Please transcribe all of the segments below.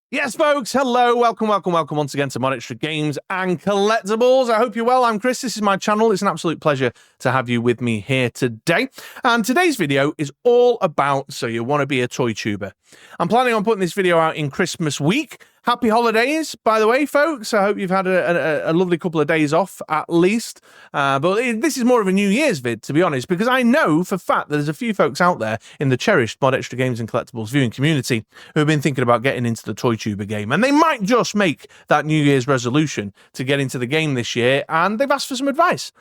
Yes, folks, hello, welcome once again to MoDXtra Games and Collectibles. I hope you're well. I'm Chris, this is my channel. It's an absolute pleasure to have you with me here today. And today's video is all about, so you want to be a toy tuber. I'm planning on putting this video out in Christmas week. Happy holidays, by the way, folks. I hope you've had a lovely couple of days off, at least. But this is more of a New Year's vid, to be honest, because I know for a fact that there's a few folks out there in the cherished MoDXtra Games and Collectibles viewing community who have been thinking about getting into the ToyTuber game. And they might just make that New Year's resolution to get into the game this year, and they've asked for some advice.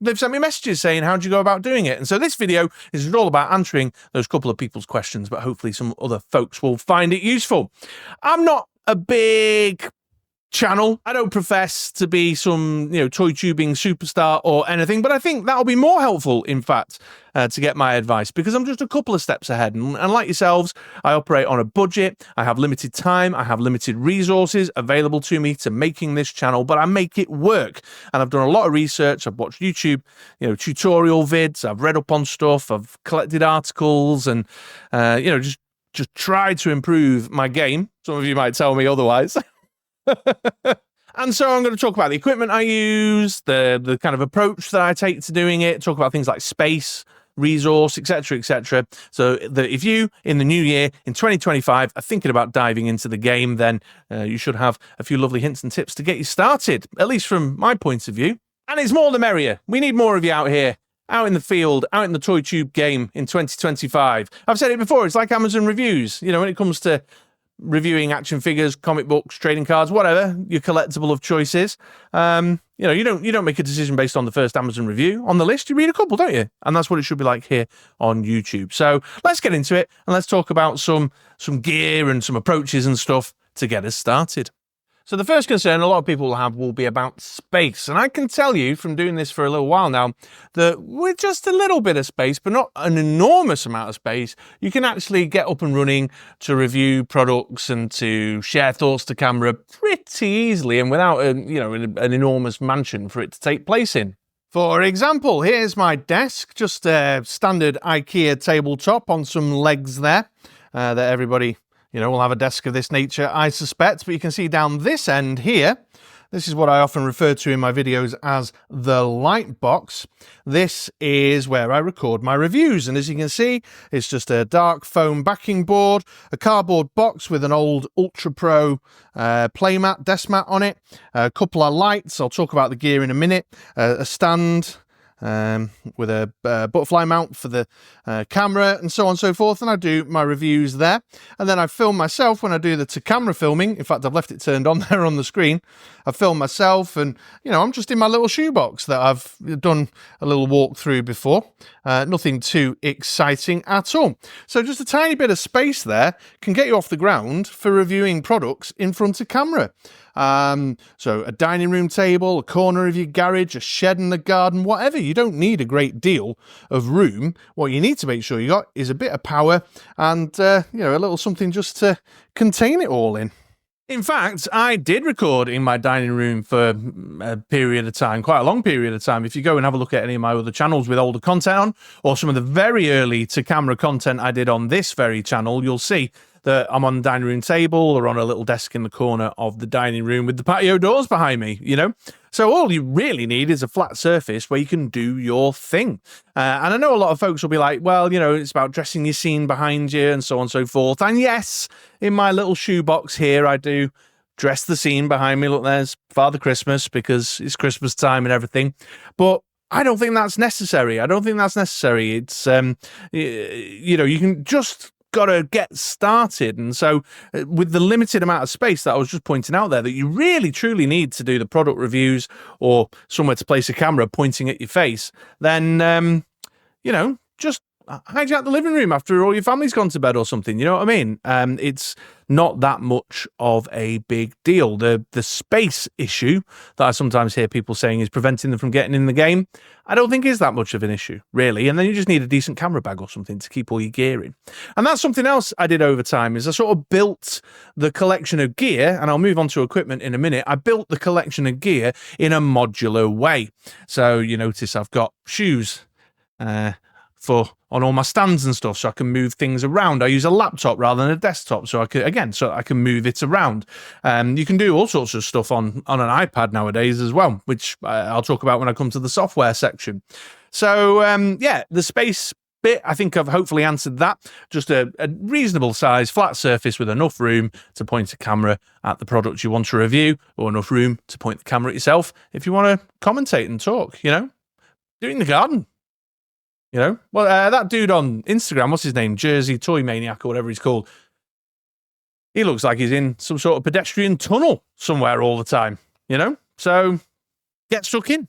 They've sent me messages saying, how'd you go about doing it? And so this video is all about answering those couple of people's questions, but hopefully some other folks will find it useful. I'm not a big channel. I don't profess to be some, toy tubing superstar or anything, but I think that'll be more helpful, in fact, to get my advice, because I'm just a couple of steps ahead. And like yourselves, I operate on a budget. I have limited time. I have limited resources available to me to making this channel, but I make it work. And I've done a lot of research. I've watched YouTube, tutorial vids. I've read up on stuff. I've collected articles and, just tried to improve my game. Some of you might tell me otherwise. And so I'm going to talk about the equipment I use, the kind of approach that I take to doing it, talk about things like space, resource, etc., etc. So that if you, in the new year, in 2025, are thinking about diving into the game, then you should have a few lovely hints and tips to get you started, at least from my point of view. And it's more the merrier. We need more of you out here, out in the field, out in the toy tube game in 2025. I've said it before, it's like Amazon reviews. When it comes to reviewing action figures, comic books, trading cards, whatever your collectible of choice is. You don't make a decision based on the first Amazon review on the list. You read a couple, don't you? And that's what it should be like here on YouTube. So let's get into it and let's talk about some gear and some approaches and stuff to get us started. So the first concern a lot of people will have will be about space. And I can tell you from doing this for a little while now that with just a little bit of space, but not an enormous amount of space, you can actually get up and running to review products and to share thoughts to camera pretty easily and without an enormous mansion for it to take place in. For example, here's my desk, just a standard IKEA tabletop on some legs there that everybody we'll have a desk of this nature, I suspect, but you can see down this end here, this is what I often refer to in my videos as the light box. This is where I record my reviews, and as you can see, it's just a dark foam backing board, a cardboard box with an old Ultra Pro playmat, desk mat on it, a couple of lights, I'll talk about the gear in a minute, a stand, with a butterfly mount for the camera and so on and so forth, and I do my reviews there. And then I film myself when I do the to-camera filming. In fact, I've left it turned on there on the screen. I film myself and, I'm just in my little shoebox that I've done a little walk through before. Nothing too exciting at all. So just a tiny bit of space there can get you off the ground for reviewing products in front of camera. So a dining room table, a corner of your garage, a shed in the garden, whatever. You don't need a great deal of room. What you need to make sure you got is a bit of power and, a little something just to contain it all in. In fact, I did record in my dining room for a period of time, quite a long period of time. If you go and have a look at any of my other channels with older content on, or some of the very early to-camera content I did on this very channel, you'll see that I'm on the dining room table or on a little desk in the corner of the dining room with the patio doors behind me, So all you really need is a flat surface where you can do your thing. And I know a lot of folks will be like, well, it's about dressing your scene behind you and so on and so forth. And yes, in my little shoebox here, I do dress the scene behind me. Look, there's Father Christmas because it's Christmas time and everything. But I don't think that's necessary. It's, you can just got to get started. And so with the limited amount of space that I was just pointing out there that you really truly need to do the product reviews or somewhere to place a camera pointing at your face, then just hijack the living room after all your family's gone to bed or something. You know what I mean? It's not that much of a big deal. The space issue that I sometimes hear people saying is preventing them from getting in the game, I don't think is that much of an issue, really. And then you just need a decent camera bag or something to keep all your gear in. And that's something else I did over time, is I sort of built the collection of gear, and I'll move on to equipment in a minute. I built the collection of gear in a modular way. So you notice I've got shoes, on all my stands and stuff, so I can move things around. I use a laptop rather than a desktop, so I can move it around. You can do all sorts of stuff on an iPad nowadays as well, which I'll talk about when I come to the software section. So yeah, the space bit, I think I've hopefully answered that. Just a reasonable size flat surface with enough room to point a camera at the product you want to review, or enough room to point the camera at yourself if you want to commentate and talk, you know, do it in the garden. You know, well, that dude on Instagram, what's his name? Jersey Toy Maniac or whatever he's called. He looks like he's in some sort of pedestrian tunnel somewhere all the time, you know? So get stuck in.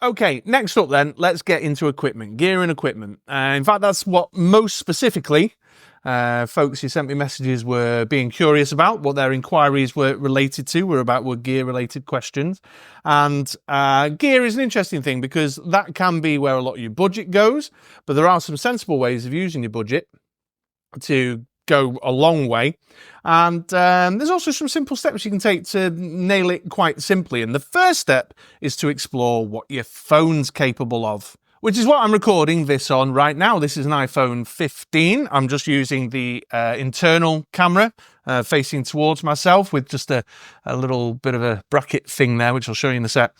Okay, next up then, let's get into equipment, gear and equipment. In fact, that's what most specifically folks who sent me messages were being curious about, what their inquiries were related to, were gear-related questions. And gear is an interesting thing because that can be where a lot of your budget goes, but there are some sensible ways of using your budget to go a long way. And there's also some simple steps you can take to nail it quite simply. And the first step is to explore what your phone's capable of, which is what I'm recording this on right now. This is an iPhone 15. I'm just using the internal camera facing towards myself with just a little bit of a bracket thing there, which I'll show you in a sec,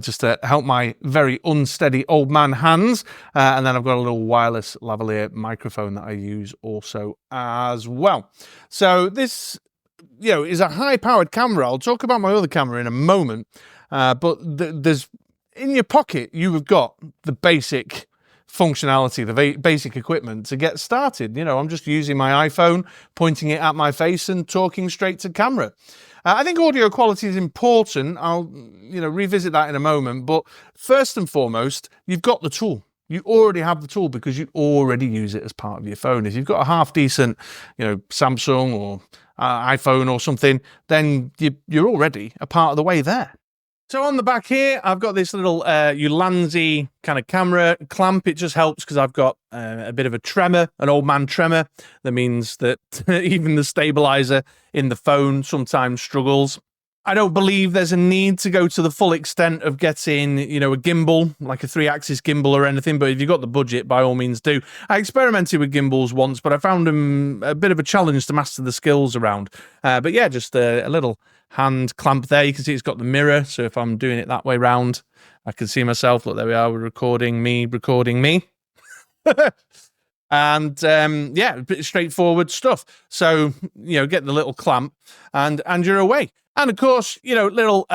just to help my very unsteady old man hands. And then I've got a little wireless lavalier microphone that I use also as well. So this, you know, is a high-powered camera. I'll talk about my other camera in a moment, but there's in your pocket, you have got the basic functionality, the basic equipment to get started. You know, I'm just using my iPhone, pointing it at my face and talking straight to camera. I think audio quality is important. I'll, you know, revisit that in a moment. But first and foremost, you've got the tool. You already have the tool because you already use it as part of your phone. If you've got a half decent, you know, Samsung or iPhone or something, then you're already a part of the way there. So on the back here, I've got this little Ulanzi kind of camera clamp. It just helps because I've got a bit of a tremor, an old man tremor. That means that even the stabilizer in the phone sometimes struggles. I don't believe there's a need to go to the full extent of getting, you know, a gimbal, like a 3-axis gimbal or anything, but if you've got the budget, by all means do. I experimented with gimbals once, but I found them a bit of a challenge to master the skills around. But yeah, just a little hand clamp there. You can see it's got the mirror, so if I'm doing it that way round, I can see myself. Look, there we are, we're recording me. And yeah, pretty straightforward stuff. So, you know, get the little clamp and you're away. And of course, you know, little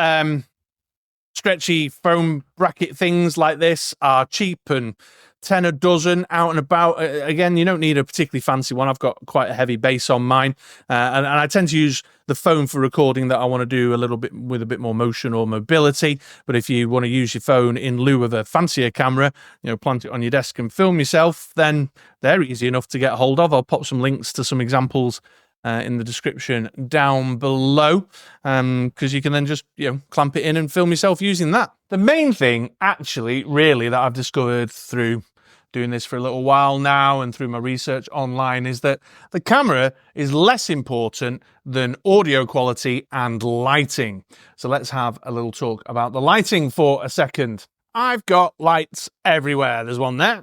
stretchy foam bracket things like this are cheap and 10 a dozen out and about. Again, you don't need a particularly fancy one. I've got quite a heavy base on mine. And I tend to use the phone for recording that I want to do a little bit with a bit more motion or mobility. But if you want to use your phone in lieu of a fancier camera, you know, plant it on your desk and film yourself, then they're easy enough to get hold of. I'll pop some links to some examples in the description down below, because you can then just, you know, clamp it in and film yourself using that. The main thing, actually, really, that I've discovered through doing this for a little while now and through my research online is that the camera is less important than audio quality and lighting. So let's have a little talk about the lighting for a second. I've got lights everywhere. There's one there.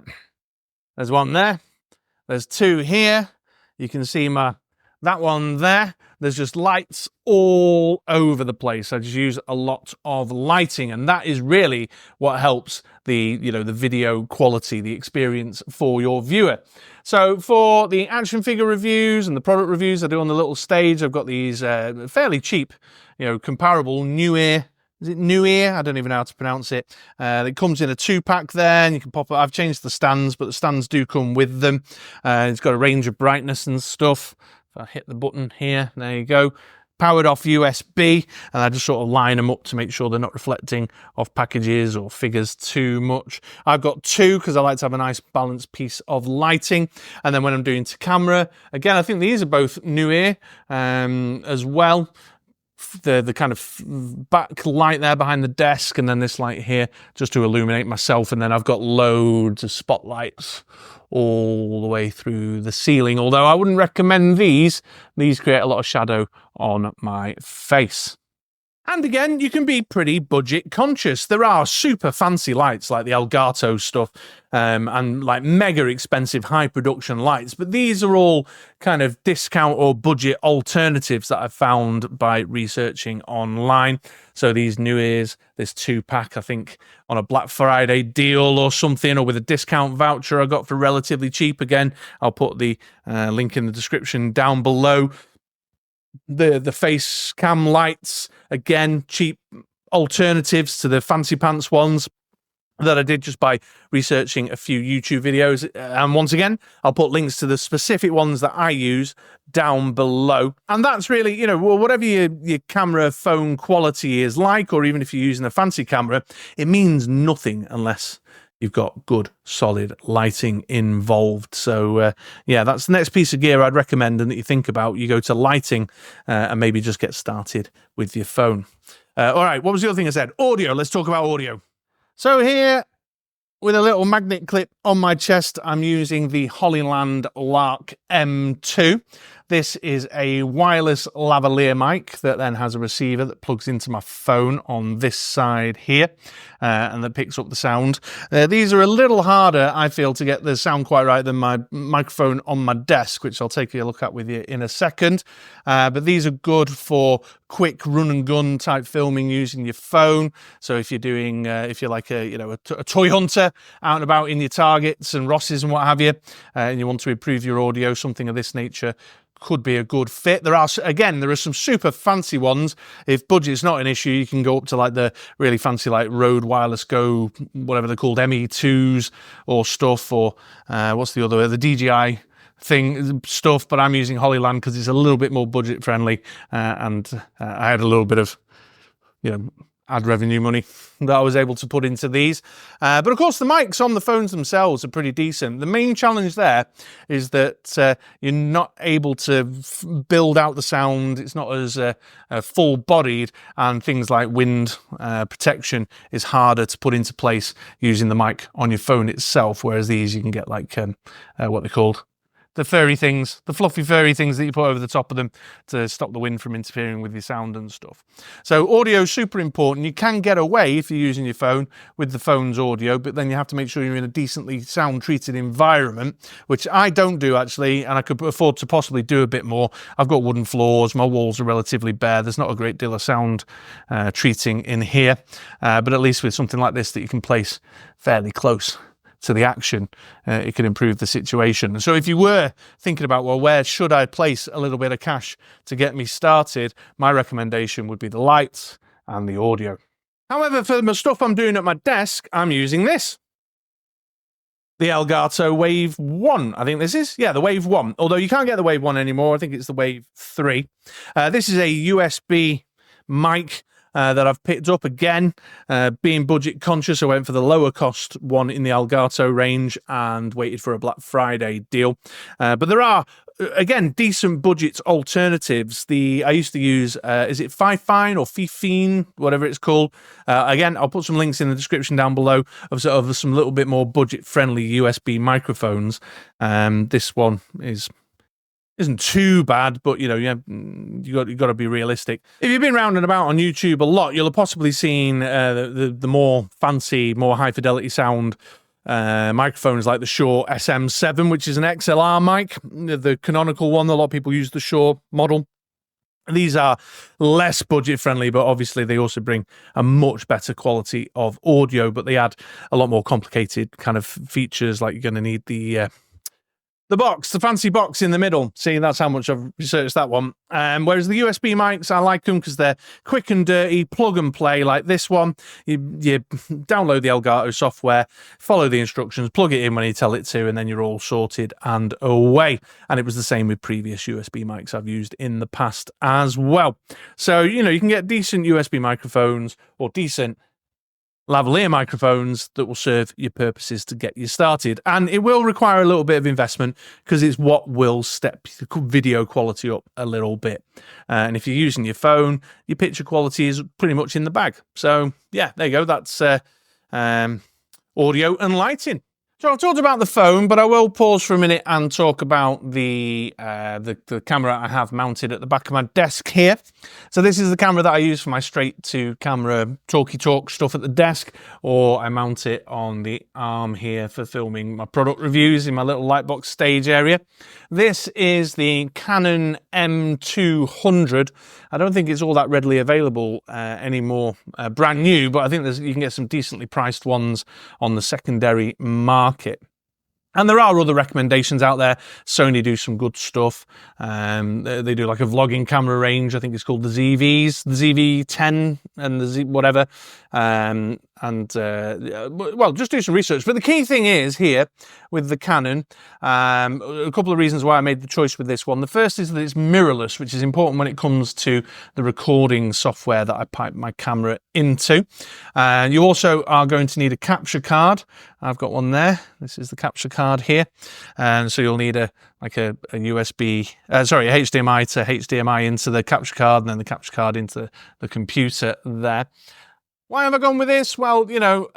There's one there. There's two here. You can see that one there. There's just lights all over the place. I just use a lot of lighting, and that is really what helps the, you know, the video quality, the experience for your viewer. So for the action figure reviews and the product reviews I do on the little stage, I've got these fairly cheap, you know, comparable New Ear. Is it New Ear? I don't even know how to pronounce it. It comes in a 2-pack there, and you can pop it. I've changed the stands, but the stands do come with them. It's got a range of brightness and stuff. I hit the button here, there you go, powered off USB, and I just sort of line them up to make sure they're not reflecting off packages or figures too much. I've got two because I like to have a nice balanced piece of lighting. And then when I'm doing to camera, again, I think these are both New Ear as well. The kind of back light there behind the desk, and then this light here just to illuminate myself, and then I've got loads of spotlights all the way through the ceiling, although I wouldn't recommend these create a lot of shadow on my face. And again, you can be pretty budget conscious. There are super fancy lights like the Elgato stuff and like mega expensive high production lights, but these are all kind of discount or budget alternatives that I've found by researching online. So these new ears, this 2-pack, I think on a Black Friday deal or something, or with a discount voucher I got for relatively cheap. Again, I'll put the link in the description down below. The face cam lights, again, cheap alternatives to the fancy pants ones that I did just by researching a few YouTube videos. And once again, I'll put links to the specific ones that I use down below. And that's really, you know, whatever your camera phone quality is like, or even if you're using a fancy camera, it means nothing unless you've got good, solid lighting involved. So, yeah, that's the next piece of gear I'd recommend and that you think about. You go to lighting and maybe just get started with your phone. All right, what was the other thing I said? Audio. Let's talk about audio. So here, with a little magnet clip on my chest, I'm using the Hollyland Lark M2. This is a wireless lavalier mic that then has a receiver that plugs into my phone on this side here, and that picks up the sound. These are a little harder, I feel, to get the sound quite right than my microphone on my desk, which I'll take a look at with you in a second. But these are good for quick run and gun type filming using your phone. So if you're doing, if you're like a toy hunter out and about in your Targets and Rosses and what have you, and you want to improve your audio, something of this nature could be a good fit. There are some super fancy ones. If budget's not an issue, you can go up to like the really fancy like Rode Wireless Go, whatever they're called, ME2s or stuff, or what's the other, the DJI thing stuff, but I'm using Hollyland because it's a little bit more budget friendly, and I had a little bit of, ad revenue money that I was able to put into these. But of course, the mics on the phones themselves are pretty decent. The main challenge there is that you're not able to build out the sound. It's not as full-bodied, and things like wind protection is harder to put into place using the mic on your phone itself, whereas these you can get like what they're called, the furry things, the fluffy furry things that you put over the top of them to stop the wind from interfering with your sound and stuff. So audio is super important. You can get away if you're using your phone with the phone's audio, but then you have to make sure you're in a decently sound treated environment, which I don't do actually, and I could afford to possibly do a bit more. I've got wooden floors, my walls are relatively bare, there's not a great deal of sound treating in here, but at least with something like this that you can place fairly close to the action, it can improve the situation. So if you were thinking about, well, where should I place a little bit of cash to get me started, my recommendation would be the lights and the audio. However, for the stuff I'm doing at my desk, I'm using this. The Elgato Wave 1, I think this is. Yeah, the Wave 1. Although you can't get the Wave 1 anymore, I think it's the Wave 3. This is a USB mic that I've picked up again. Being budget conscious, I went for the lower cost one in the Elgato range and waited for a Black Friday deal. But there are, again, decent budget alternatives. I used to use, is it Fifine or Fifine, whatever it's called. Again, I'll put some links in the description down below of sort of some little bit more budget-friendly USB microphones. This one isn't too bad, but you got to be realistic. If you've been round and about on YouTube a lot, you'll have possibly seen the more fancy, more high fidelity sound microphones like the Shure SM7, which is an XLR mic, the canonical one. A lot of people use the Shure model. These are less budget friendly, but obviously they also bring a much better quality of audio, but they add a lot more complicated kind of features, like you're going to need the box, the fancy box in the middle. See, that's how much I've researched that one. Whereas the USB mics, I like them because they're quick and dirty, plug and play like this one. You download the Elgato software, follow the instructions, plug it in when you tell it to, and then you're all sorted and away. And it was the same with previous USB mics I've used in the past as well. So, you can get decent USB microphones or decent lavalier microphones that will serve your purposes to get you started. And it will require a little bit of investment because it's what will step the video quality up a little bit. And if you're using your phone, your picture quality is pretty much in the bag. So yeah, there you go. That's audio and lighting. So I've talked about the phone, but I will pause for a minute and talk about the camera I have mounted at the back of my desk here. So this is the camera that I use for my straight-to-camera talkie talk stuff at the desk, or I mount it on the arm here for filming my product reviews in my little lightbox stage area. This is the Canon M200. I don't think it's all that readily available anymore, brand new, but I think you can get some decently priced ones on the secondary market. And there are other recommendations out there. Sony do some good stuff. They do like a vlogging camera range. I think it's called the ZVs, the ZV-10 and the Z whatever. Well, just do some research. But the key thing is here with the Canon, a couple of reasons why I made the choice with this one. The first is that it's mirrorless, which is important when it comes to the recording software that I pipe my camera into. You also are going to need a capture card. I've got one there. This is the capture card here. And so you'll need a HDMI to HDMI into the capture card, and then the capture card into the computer there. Why have I gone with this? Well, you know,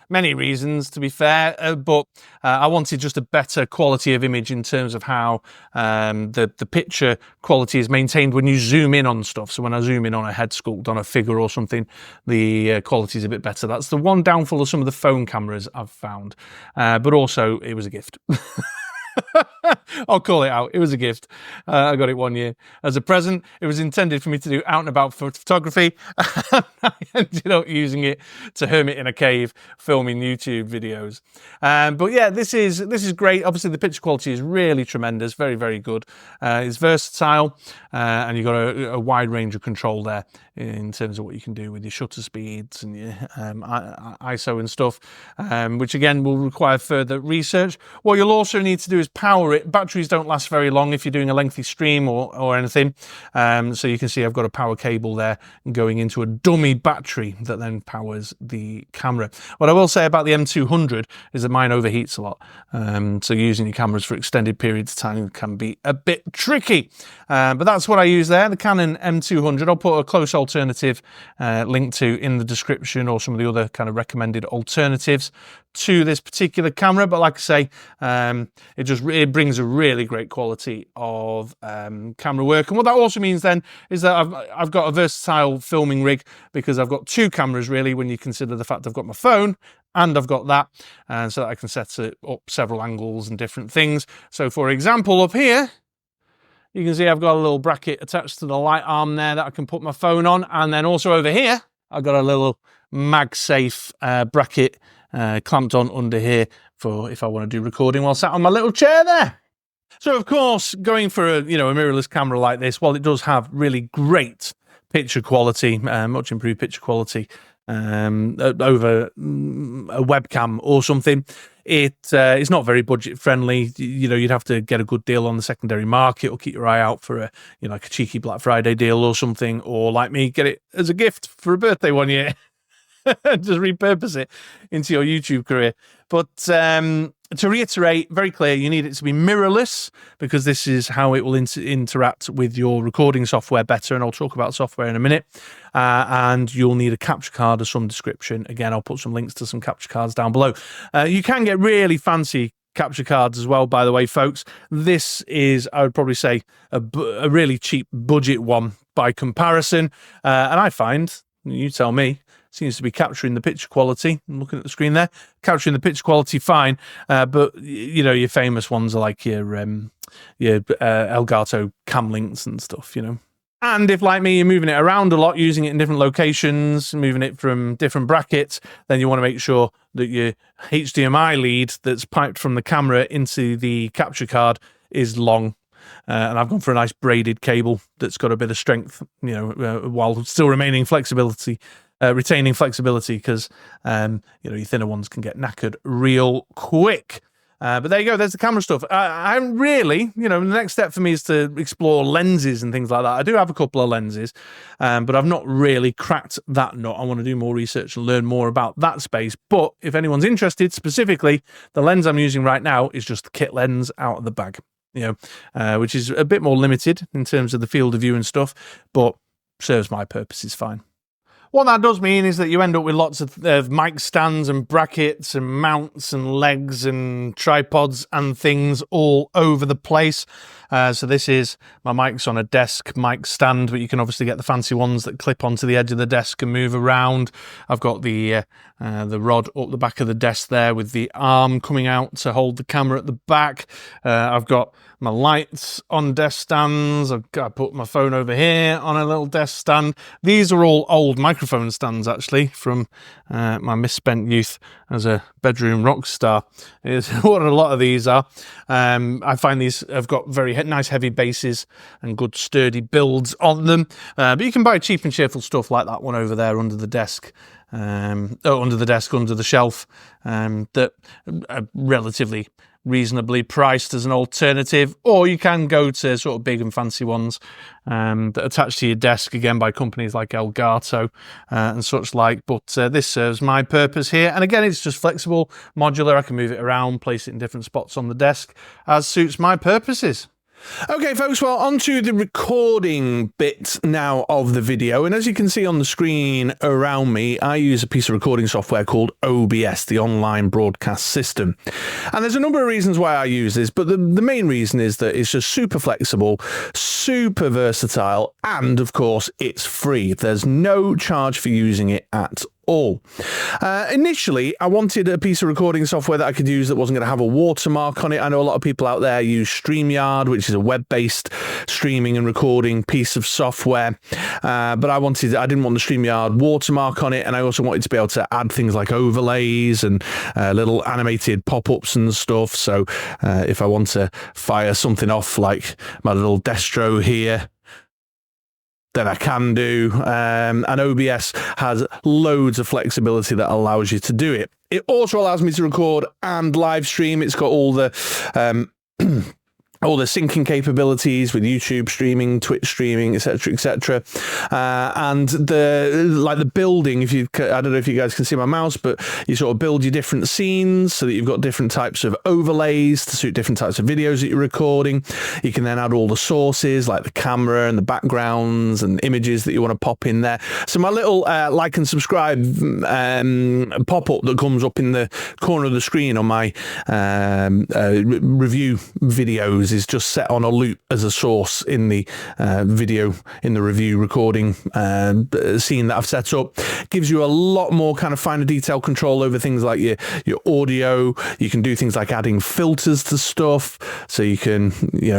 many reasons, to be fair, but I wanted just a better quality of image in terms of how the picture quality is maintained when you zoom in on stuff. So when I zoom in on a head sculpt, on a figure or something, the quality is a bit better. That's the one downfall of some of the phone cameras I've found, but also it was a gift. I'll call it out. It was a gift. I got it one year as a present. It was intended for me to do out and about photography. I ended up using it to hermit in a cave filming YouTube videos. But yeah, this is great. Obviously, the picture quality is really tremendous. Very, very good. It's versatile, and you've got a wide range of control there in terms of what you can do with your shutter speeds and your ISO and stuff, which again will require further research. What you'll also need to do is power it. Batteries don't last very long if you're doing a lengthy stream or anything. So you can see I've got a power cable there going into a dummy battery that then powers the camera. What I will say about the M200 is that mine overheats a lot. So using your cameras for extended periods of time can be a bit tricky. But that's what I use there, the Canon M200. I'll put a close alternative link to in the description, or some of the other kind of recommended alternatives to this particular camera. But like I say, it brings a really great quality of camera work. And what that also means then is that I've got a versatile filming rig, because I've got two cameras really, when you consider the fact I've got my phone and I've got that, and so that I can set it up several angles and different things. So for example, up here, you can see I've got a little bracket attached to the light arm there that I can put my phone on. And then also over here, I've got a little MagSafe bracket clamped on under here for if I want to do recording while sat on my little chair there. So of course, going for a mirrorless camera like this, while it does have really great picture quality, much improved picture quality over a webcam or something, it's not very budget friendly. You know, you'd have to get a good deal on the secondary market, or keep your eye out for like a cheeky Black Friday deal or something, or like me, get it as a gift for a birthday one year. Just repurpose it into your YouTube career. But to reiterate, very clear, you need it to be mirrorless, because this is how it will interact with your recording software better, and I'll talk about software in a minute. And you'll need a capture card of some description. Again, I'll put some links to some capture cards down below. You can get really fancy capture cards as well, by the way, folks. This is, I would probably say, a really cheap budget one by comparison. And I find, you tell me, seems to be capturing the picture quality. I'm looking at the screen there, capturing the picture quality fine. But you know, your famous ones are like your Elgato cam links and stuff, you know. And if, like me, you're moving it around a lot, using it in different locations, moving it from different brackets, then you want to make sure that your HDMI lead that's piped from the camera into the capture card is long. And I've gone for a nice braided cable that's got a bit of strength, while still retaining flexibility, because your thinner ones can get knackered real quick. But there you go, there's the camera stuff. I'm really, the next step for me is to explore lenses and things like that. I do have a couple of lenses, but I've not really cracked that nut. I want to do more research and learn more about that space. But if anyone's interested, specifically, the lens I'm using right now is just the kit lens out of the bag, which is a bit more limited in terms of the field of view and stuff, but serves my purposes fine. What that does mean is that you end up with lots of mic stands and brackets and mounts and legs and tripods and things all over the place. So this is my mic's on a desk mic stand, but you can obviously get the fancy ones that clip onto the edge of the desk and move around. I've got the rod up the back of the desk there with the arm coming out to hold the camera at the back. I've got my lights on desk stands. I put my phone over here on a little desk stand. These are all old microphone stands, actually, from my misspent youth as a bedroom rock star, is what a lot of these are. I find these have got very nice heavy bases and good sturdy builds on them. But you can buy cheap and cheerful stuff like that one over there under the desk. Under the shelf, that are relatively reasonably priced as an alternative, or you can go to sort of big and fancy ones that are attached to your desk, again by companies like Elgato and such like. But this serves my purpose here, and again it's just flexible, modular. I can move it around, place it in different spots on the desk as suits my purposes. Okay, folks, well, on to the recording bit now of the video. And as you can see on the screen around me, I use a piece of recording software called OBS, the Online Broadcast System. And there's a number of reasons why I use this, but the main reason is that it's just super flexible, super versatile, and of course, it's free. There's no charge for using it at all. Initially, I wanted a piece of recording software that I could use that wasn't going to have a watermark on it. I know a lot of people out there use StreamYard, which is a web-based streaming and recording piece of software. But I didn't want the StreamYard watermark on it, and I also wanted to be able to add things like overlays and little animated pop-ups and stuff. So if I want to fire something off like my little distro here, then I can do. And OBS has loads of flexibility that allows you to do it. It also allows me to record and live stream. It's got all the all the syncing capabilities with YouTube streaming, Twitch streaming, etc., etc. And the building, I don't know if you guys can see my mouse, but you sort of build your different scenes so that you've got different types of overlays to suit different types of videos that you're recording. You can then add all the sources like the camera and the backgrounds and images that you want to pop in there. So my little like and subscribe pop-up that comes up in the corner of the screen on my review videos is just set on a loop as a source in the review recording scene that I've set up. Gives you a lot more kind of finer detail control over things like your audio. You can do things like adding filters to stuff, so you can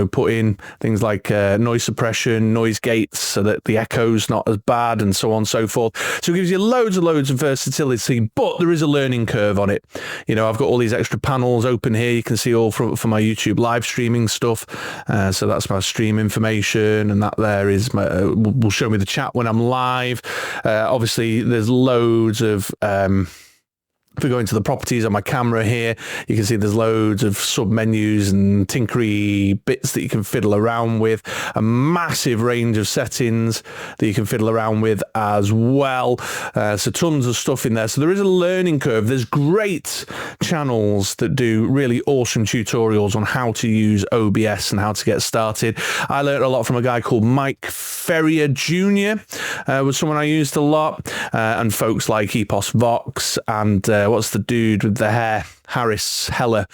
put in things like noise suppression, noise gates, so that the echo's not as bad, and so on and so forth. So it gives you loads of versatility, but there is a learning curve on it. I've got all these extra panels open here. You can see all for my YouTube live streaming stuff. So that's my stream information, and that there is will show me the chat when I'm live. Obviously, there's loads of if we go into the properties on my camera here, you can see there's loads of sub-menus and tinkery bits that you can fiddle around with. A massive range of settings that you can fiddle around with as well. So tons of stuff in there. So there is a learning curve. There's great channels that do really awesome tutorials on how to use OBS and how to get started. I learned a lot from a guy called Mike Ferrier Jr. Was someone I used a lot. And folks like Epos Vox and what's the dude with the hair? Harris Heller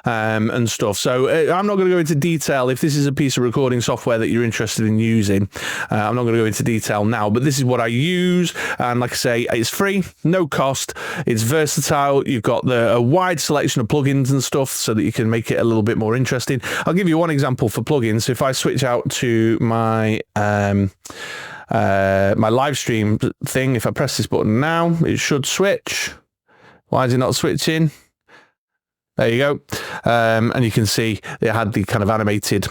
and stuff. So I'm not going to go into detail. If this is a piece of recording software that you're interested in using, I'm not going to go into detail now, but this is what I use. And like I say, it's free, no cost. It's versatile. You've got a wide selection of plugins and stuff so that you can make it a little bit more interesting. I'll give you one example for plugins. If I switch out to my my live stream thing, if I press this button now, it should switch. Why is it not switching? There you go. And you can see it had the kind of animated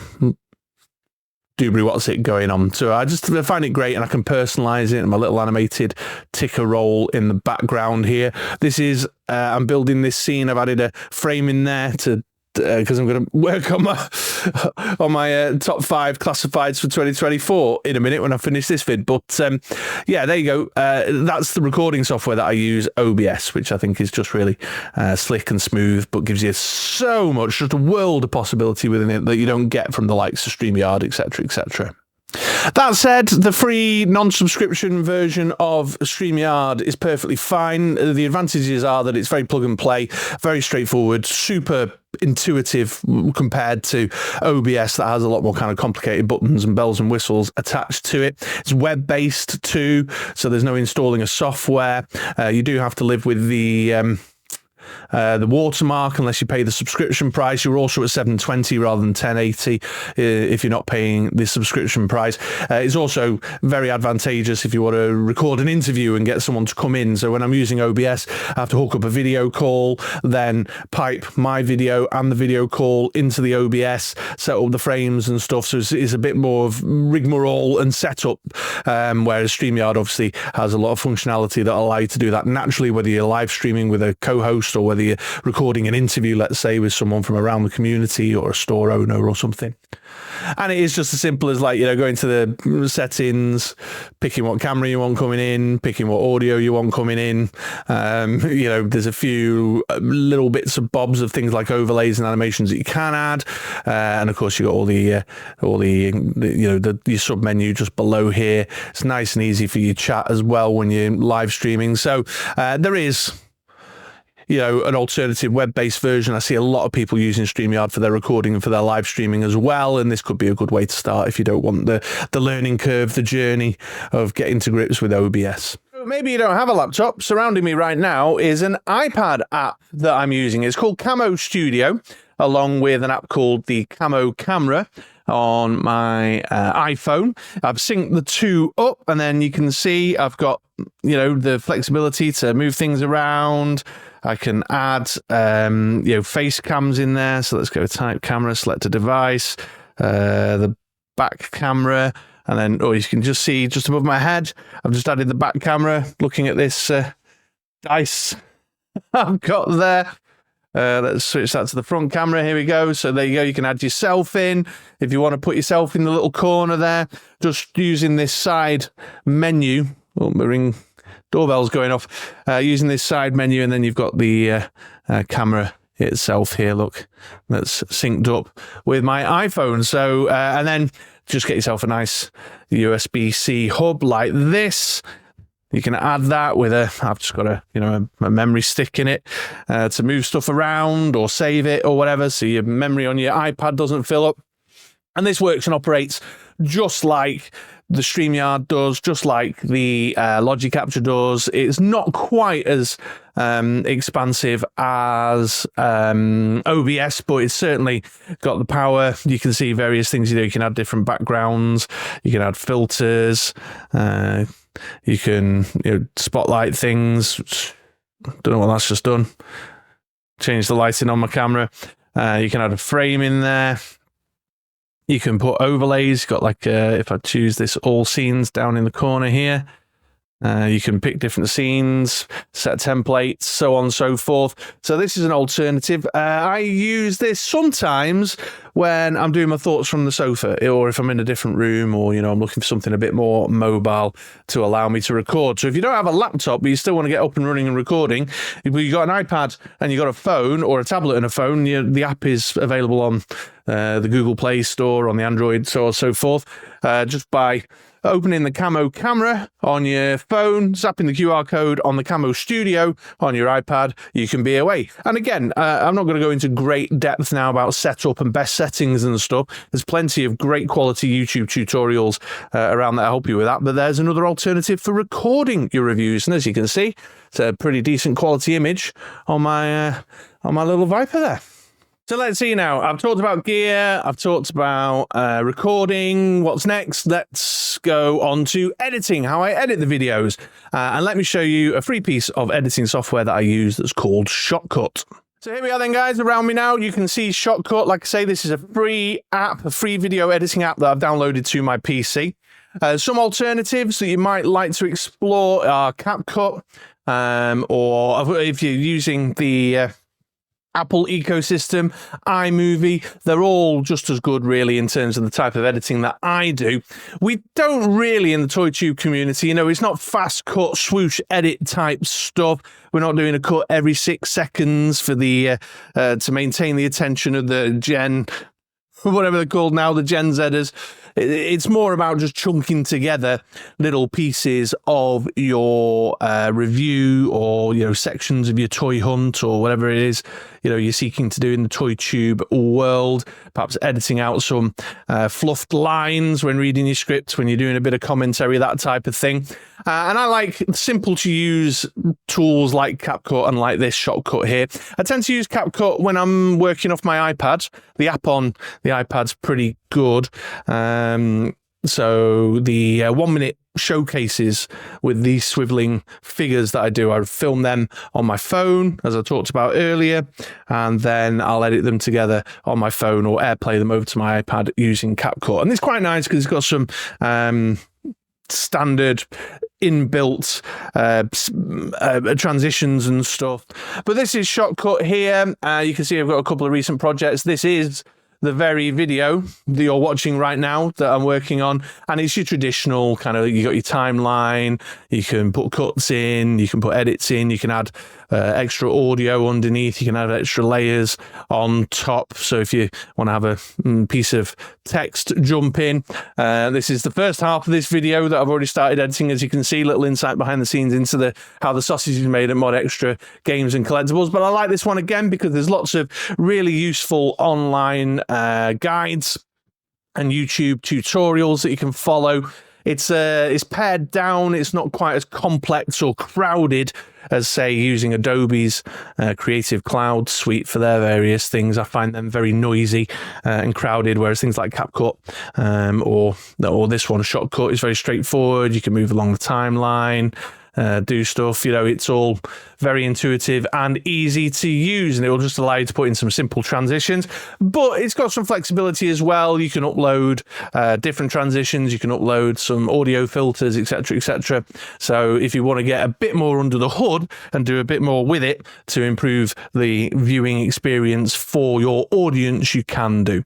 doobly what's it going on. So I find it great, and I can personalize it, and my little animated ticker roll in the background here. This is, I'm building this scene. I've added a frame in there because I'm going to work on my top 5 classifieds for 2024 in a minute when I finish this vid. But yeah, there you go. That's the recording software that I use, OBS, which I think is just really slick and smooth, but gives you so much, just a world of possibility within it that you don't get from the likes of StreamYard, etc., etc. That said, the free non-subscription version of StreamYard is perfectly fine. The advantages are that it's very plug and play, very straightforward, super intuitive compared to OBS that has a lot more kind of complicated buttons and bells and whistles attached to it. It's web-based too, so there's no installing of software. You do have to live with the watermark unless you pay the subscription price. You're also at 720 rather than 1080 if you're not paying the subscription price. It's also very advantageous if you want to record an interview and get someone to come in. So when I'm using OBS, I have to hook up a video call, then pipe my video and the video call into the OBS, set up the frames and stuff. So it's a bit more of rigmarole and setup, whereas StreamYard obviously has a lot of functionality that allow you to do that naturally, whether you're live streaming with a co-host or whether you're recording an interview, let's say, with someone from around the community or a store owner or something. And it is just as simple as, like, you know, going to the settings, picking what camera you want coming in, picking what audio you want coming in. You know, there's a few little bits and bobs of things like overlays and animations that you can add. And of course, you got all the your sub menu just below here. It's nice and easy for your chat as well when you're live streaming. So there is, you know, an alternative web-based version. I see a lot of people using StreamYard for their recording and for their live streaming as well, and this could be a good way to start if you don't want the learning curve, the journey of getting to grips with OBS. Maybe you don't have a laptop. Surrounding me right now is an iPad app that I'm using. It's called Camo Studio, along with an app called the Camo Camera on my iPhone. I've synced the two up, and then you can see I've got, you know, the flexibility to move things around. I can add, face cams in there. So let's go type camera, select a device, the back camera, and then, you can just see just above my head, I've just added the back camera, looking at this dice I've got there. Let's switch that to the front camera. Here we go. So there you go. You can add yourself in if you want to put yourself in the little corner there, just using this side menu. Oh, my ring doorbell's going off. Using this side menu, and then you've got the camera itself here. Look, that's synced up with my iPhone. So, and then just get yourself a nice USB-C hub like this. You can add that with I've just got a memory stick in it to move stuff around or save it or whatever, so your memory on your iPad doesn't fill up. And this works and operates just like the StreamYard does, just like the Logic Capture does. It's not quite as expansive as OBS, but it's certainly got the power. You can see various things. You can add different backgrounds. You can add filters. You can spotlight things. Don't know what that's just done. Change the lighting on my camera. You can add a frame in there. You can put overlays. Got like if I choose this all scenes down in the corner here, you can pick different scenes, set templates, so on and so forth. So this is an alternative. I use this sometimes when I'm doing my thoughts from the sofa, or if I'm in a different room, or I'm looking for something a bit more mobile to allow me to record. So if you don't have a laptop but you still want to get up and running and recording, if you've got an iPad and you've got a phone or a tablet and a phone, the app is available on the Google Play Store, on the Android, so on and so forth, just by opening the Camo Camera on your phone, zapping the QR code on the Camo Studio on your iPad, you can be away. And again, I'm not going to go into great depth now about setup and best settings and stuff. There's plenty of great quality YouTube tutorials around that help you with that, but there's another alternative for recording your reviews. And as you can see, it's a pretty decent quality image on my little Viper there. So let's see now. I've talked about gear. I've talked about recording. What's next? Let's go on to editing, how I edit the videos. And let me show you a free piece of editing software that I use that's called Shotcut. So here we are then, guys. Around me now, you can see Shotcut. Like I say, this is a free app, a free video editing app that I've downloaded to my PC. Some alternatives that you might like to explore are CapCut, or if you're using the Apple ecosystem, iMovie, they're all just as good really in terms of the type of editing that I do. We don't really in the ToyTube community, it's not fast cut, swoosh edit type stuff. We're not doing a cut every 6 seconds for the to maintain the attention of the Gen whatever they're called now, the Gen Zers. It's more about just chunking together little pieces of your review, or, you know, sections of your toy hunt, or whatever it is, you know, you're seeking to do in the ToyTube world. Perhaps editing out some fluffed lines when reading your script, when you're doing a bit of commentary, that type of thing. And I like simple to use tools like CapCut and like this shortcut here. I tend to use CapCut when I'm working off my iPad. The app on the iPad's pretty good. So the 1 minute showcases with these swiveling figures that I do, I film them on my phone, as I talked about earlier, and then I'll edit them together on my phone or AirPlay them over to my iPad using CapCut. And it's quite nice because it's got some standard inbuilt transitions and stuff. But this is Shotcut here. You can see I've got a couple of recent projects. This is the very video that you're watching right now that I'm working on, and it's your traditional kind of, you got your timeline, you can put cuts in, you can put edits in, you can add extra audio underneath, you can add extra layers on top. So if you want to have a piece of text jump in, this is the first half of this video that I've already started editing. As you can see, little insight behind the scenes into how the sausage is made at MoDXtra Games and Collectibles. But I like this one again because there's lots of really useful online guides and YouTube tutorials that you can follow. It's pared down. It's not quite as complex or crowded as, say, using Adobe's Creative Cloud suite for their various things. I find them very noisy and crowded, whereas things like CapCut or this one, Shotcut, is very straightforward. You can move along the timeline, do stuff, you know, it's all very intuitive and easy to use, and it will just allow you to put in some simple transitions. But it's got some flexibility as well. You can upload different transitions, you can upload some audio filters, etc., etc. So if you want to get a bit more under the hood and do a bit more with it to improve the viewing experience for your audience, you can do.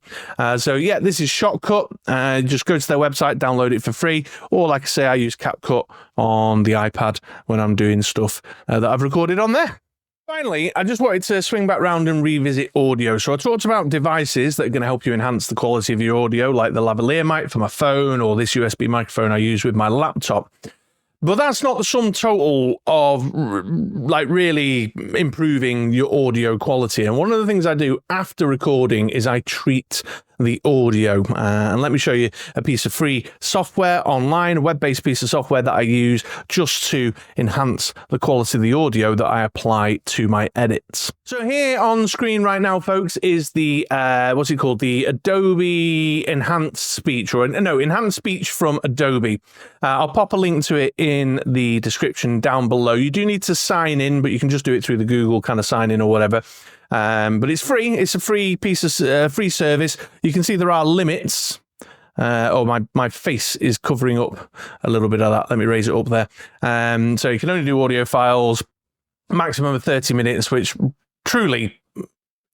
So yeah, this is Shotcut. Just go to their website, download it for free, or like I say, I use CapCut on the iPad when I'm doing stuff that I've recorded on there. Finally, I just wanted to swing back round and revisit audio. So I talked about devices that are going to help you enhance the quality of your audio, like the lavalier mic for my phone or this USB microphone I use with my laptop. But that's not the sum total of like really improving your audio quality. And one of the things I do after recording is I treat the audio. And let me show you a piece of free software online, a web-based piece of software that I use just to enhance the quality of the audio that I apply to my edits. So here on screen right now, folks, is the, what's it called? The Adobe Enhanced Speech, or no, Enhanced Speech from Adobe. I'll pop a link to it in the description down below. You do need to sign in, but you can just do it through the Google kind of sign in or whatever. But it's free. It's a free piece of free service. You can see there are limits. My face is covering up a little bit of that. Let me raise it up there. So you can only do audio files, maximum of 30 minutes, which truly,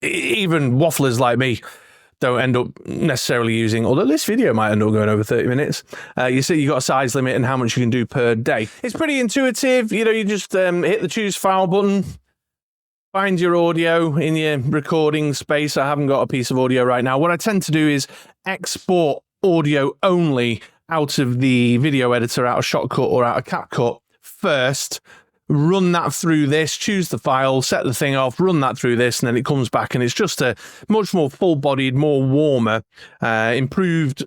even wafflers like me don't end up necessarily using, although this video might end up going over 30 minutes. You see, you've got a size limit and how much you can do per day. It's pretty intuitive. You know, you just hit the choose file button, find your audio in your recording space. I haven't got a piece of audio right now. What I tend to do is export audio only out of the video editor, out of Shotcut or out of CapCut first, run that through this, choose the file, set the thing off, run that through this, and then it comes back and it's just a much more full-bodied, more warmer, improved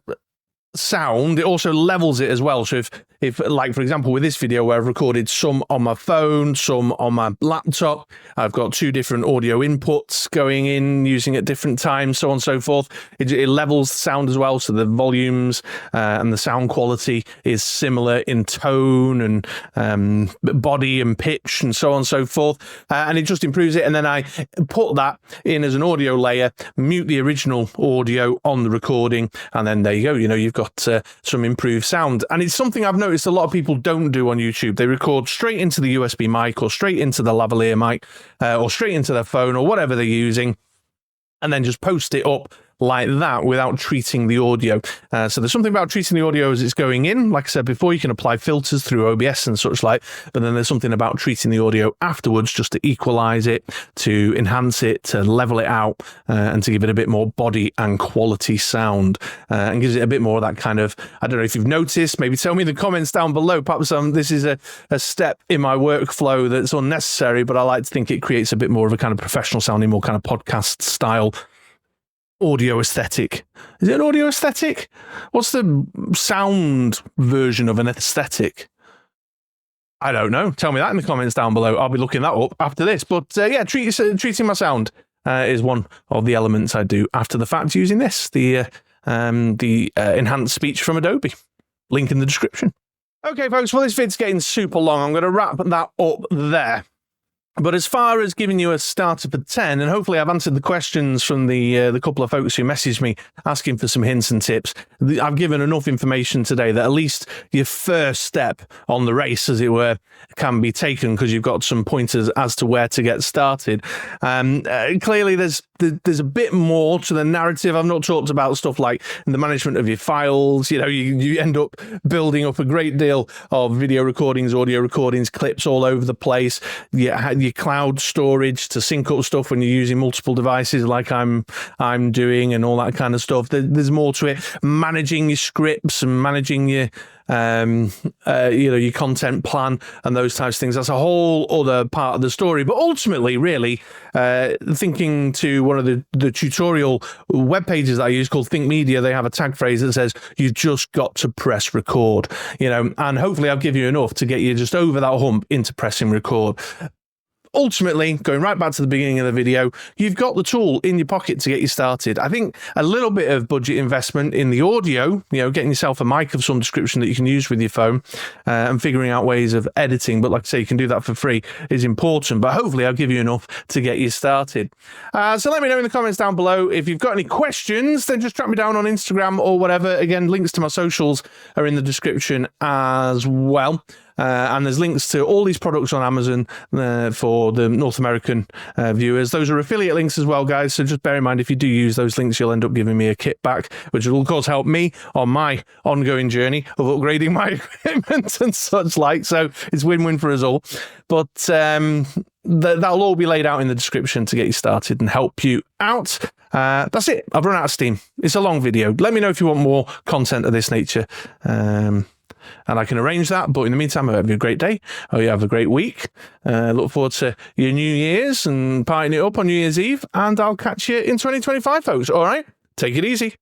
sound. It also levels it as well. So if like, for example, with this video where I've recorded some on my phone, some on my laptop, I've got two different audio inputs going in, using at different times, so on and so forth. It levels the sound as well, so the volumes and the sound quality is similar in tone and body and pitch and so on and so forth. And it just improves it. And then I put that in as an audio layer, mute the original audio on the recording, and then there you go. You know, you've got some improved sound. And it's something I've noticed a lot of people don't do on YouTube. They record straight into the USB mic or straight into the lavalier mic or straight into their phone or whatever they're using, and then just post it up like that without treating the audio. So there's something about treating the audio as it's going in. Like I said before, you can apply filters through OBS and such like, but then there's something about treating the audio afterwards just to equalize it, to enhance it, to level it out, and to give it a bit more body and quality sound, and gives it a bit more of that kind of, I don't know if you've noticed, maybe tell me in the comments down below. Perhaps this is a step in my workflow that's unnecessary, but I like to think it creates a bit more of a kind of professional sounding, more kind of podcast style audio aesthetic. Is it an audio aesthetic? What's the sound version of an aesthetic? I don't know. Tell me that in the comments down below. I'll be looking that up after this. But yeah, treating my sound is one of the elements I do after the fact using this, the enhanced speech from Adobe. Link in the description. Okay, folks, well, this vid's getting super long. I'm going to wrap that up there. But as far as giving you a starter for 10, and hopefully I've answered the questions from the couple of folks who messaged me asking for some hints and tips, I've given enough information today that at least your first step on the race, as it were, can be taken because you've got some pointers as to where to get started. Clearly, there's a bit more to the narrative. I've not talked about stuff like the management of your files. You know, you end up building up a great deal of video recordings, audio recordings, clips all over the place. Your cloud storage to sync up stuff when you're using multiple devices like I'm doing, and all that kind of stuff. There's more to it. Managing your scripts and managing your your content plan and those types of things. That's a whole other part of the story. But ultimately, really, thinking to one of the tutorial web pages that I use called Think Media, they have a tag phrase that says, you've just got to press record, and hopefully I'll give you enough to get you just over that hump into pressing record. Ultimately, going right back to the beginning of the video, you've got the tool in your pocket to get you started. I think a little bit of budget investment in the audio, getting yourself a mic of some description that you can use with your phone, and figuring out ways of editing, but like I say, you can do that for free, is important. But hopefully I'll give you enough to get you started. So let me know in the comments down below. If you've got any questions, then just track me down on Instagram or whatever. Again, links to my socials are in the description as well. And there's links to all these products on Amazon for the North American viewers. Those are affiliate links as well, guys. So just bear in mind, if you do use those links, you'll end up giving me a kit back, which will, of course, help me on my ongoing journey of upgrading my equipment and such like. So it's win-win for us all. But that'll all be laid out in the description to get you started and help you out. That's it. I've run out of steam. It's a long video. Let me know if you want more content of this nature. And I can arrange that. But in the meantime, I hope you have a great day. I hope you have a great week. Look forward to your New Year's and partying it up on New Year's Eve. And I'll catch you in 2025, folks. All right? Take it easy.